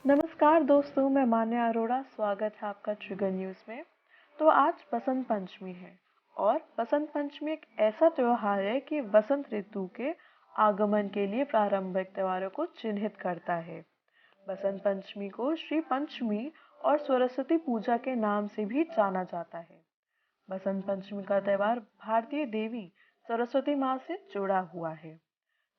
नमस्कार दोस्तों, मैं मान्या अरोड़ा। स्वागत है आपका ट्रिगर न्यूज़ में। तो आज बसंत पंचमी है और बसंत पंचमी एक ऐसा त्योहार है कि वसंत ऋतु के आगमन के लिए प्रारंभिक त्योहारों को चिन्हित करता है। बसंत पंचमी को श्री पंचमी और सरस्वती पूजा के नाम से भी जाना जाता है। बसंत पंचमी का त्योहार भारतीय देवी सरस्वती माँ से जुड़ा हुआ है।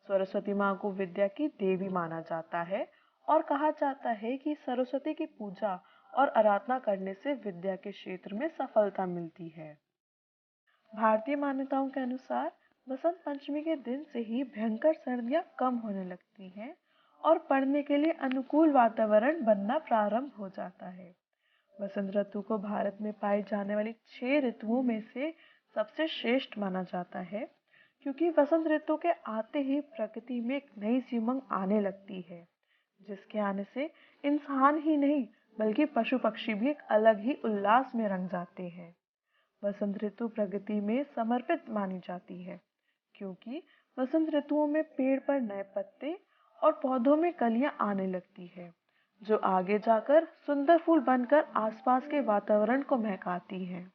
सरस्वती माँ को विद्या की देवी माना जाता है और कहा जाता है कि सरस्वती की पूजा और आराधना करने से विद्या के क्षेत्र में सफलता मिलती है। भारतीय मान्यताओं के अनुसार बसंत पंचमी के दिन से ही भयंकर सर्दियां कम होने लगती हैं और पढ़ने के लिए अनुकूल वातावरण बनना प्रारंभ हो जाता है। बसंत ऋतु को भारत में पाई जाने वाली 6 ऋतुओं में से सबसे श्रेष्ठ माना जाता है, क्योंकि वसंत ऋतु के आते ही प्रकृति में एक नई सी उमंग आने लगती है, जिसके आने से इंसान ही नहीं बल्कि पशु पक्षी भी एक अलग ही उल्लास में रंग जाते हैं। बसंत ऋतु प्रकृति में समर्पित मानी जाती है, क्योंकि बसंत ऋतुओं में पेड़ पर नए पत्ते और पौधों में कलियां आने लगती है, जो आगे जाकर सुंदर फूल बनकर आसपास के वातावरण को महकाती है।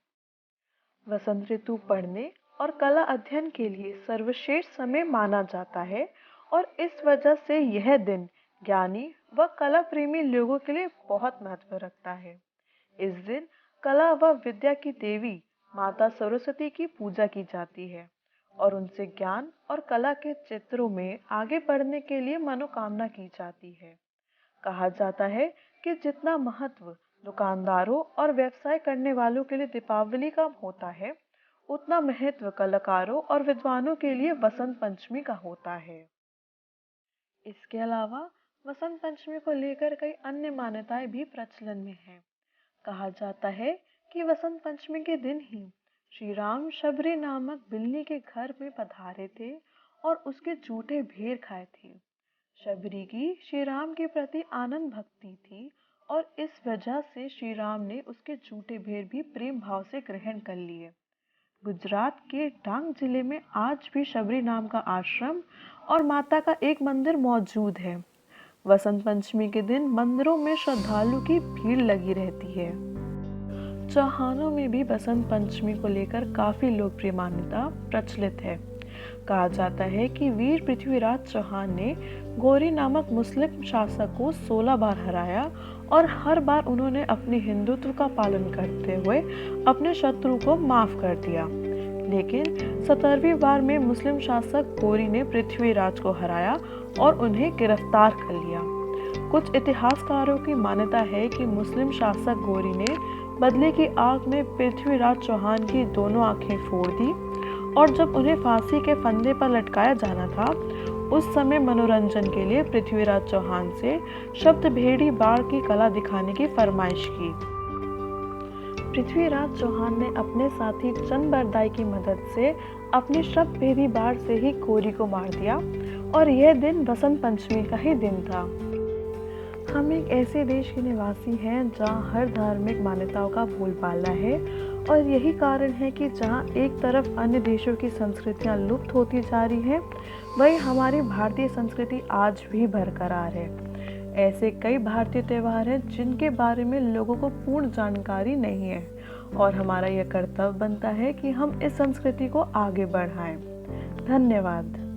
वसंत ऋतु पढ़ने और कला अध्ययन के लिए सर्वश्रेष्ठ समय माना जाता है और इस वजह से यह दिन ज्ञानी व कला प्रेमी लोगों के लिए बहुत महत्व रखता है। इस दिन कला व विद्या की देवी माता सरस्वती की पूजा की जाती है और उनसे ज्ञान और कला के चित्रों में आगे बढ़ने के लिए मनोकामना की जाती है। कहा जाता है कि जितना महत्व दुकानदारों और व्यवसाय करने वालों के लिए दीपावली का होता है, उतना महत्व कलाकारों और विद्वानों के लिए वसंत पंचमी का होता है। इसके अलावा वसंत पंचमी को लेकर कई अन्य मान्यताएं भी प्रचलन में हैं। कहा जाता है कि वसंत पंचमी के दिन ही श्री राम शबरी नामक बिल्ली के घर में पधारे थे और उसके जूठे भेर खाए थे। शबरी की श्री राम के प्रति आनंद भक्ति थी और इस वजह से श्री राम ने उसके जूठे भेर भी प्रेम भाव से ग्रहण कर लिए। गुजरात के डांग जिले में आज भी शबरी नाम का आश्रम और माता का एक मंदिर मौजूद है। वसंत पंचमी के दिन मंदिरों में श्रद्धालु की भीड़ लगी रहती है। चौहानों में भी बसंत पंचमी को लेकर काफी लोकप्रिय मान्यता प्रचलित है। कहा जाता है कि वीर पृथ्वीराज चौहान ने गौरी नामक मुस्लिम शासक को 16 बार हराया और हर बार उन्होंने अपने हिंदुत्व का पालन करते हुए अपने शत्रु को माफ कर दिया। लेकिन 17वीं बार में मुस्लिम शासक गौरी ने पृथ्वीराज को हराया और उन्हें गिरफ्तार कर लिया। कुछ इतिहासकारों की मान्यता है कि मुस्लिम शासक गौरी ने बदले की आग में पृथ्वीराज चौहान की दोनों आंखें फोड़ दी और जब उन्हें फांसी के फंदे पर लटकाया जाना था, उस समय मनोरंजन के लिए पृथ्वीराज चौहान से शब्द भेड़ी बाढ़ की कला दिखाने की फरमाइश की। पृथ्वीराज चौहान ने अपने साथी चंद बरदाई की मदद से अपनी शब्द भेदी बाढ़ से ही गौरी को मार दिया और यह दिन बसंत पंचमी का ही दिन था। हम एक ऐसे देश के निवासी हैं जहां हर धार्मिक मान्यताओं का बोलबाला है और यही कारण है कि जहां एक तरफ अन्य देशों की संस्कृतियां लुप्त होती जा रही हैं, वहीं हमारी भारतीय संस्कृति आज भी बरकरार है। ऐसे कई भारतीय त्योहार हैं जिनके बारे में लोगों को पूर्ण जानकारी नहीं है और हमारा यह कर्तव्य बनता है कि हम इस संस्कृति को आगे बढ़ाएं। धन्यवाद।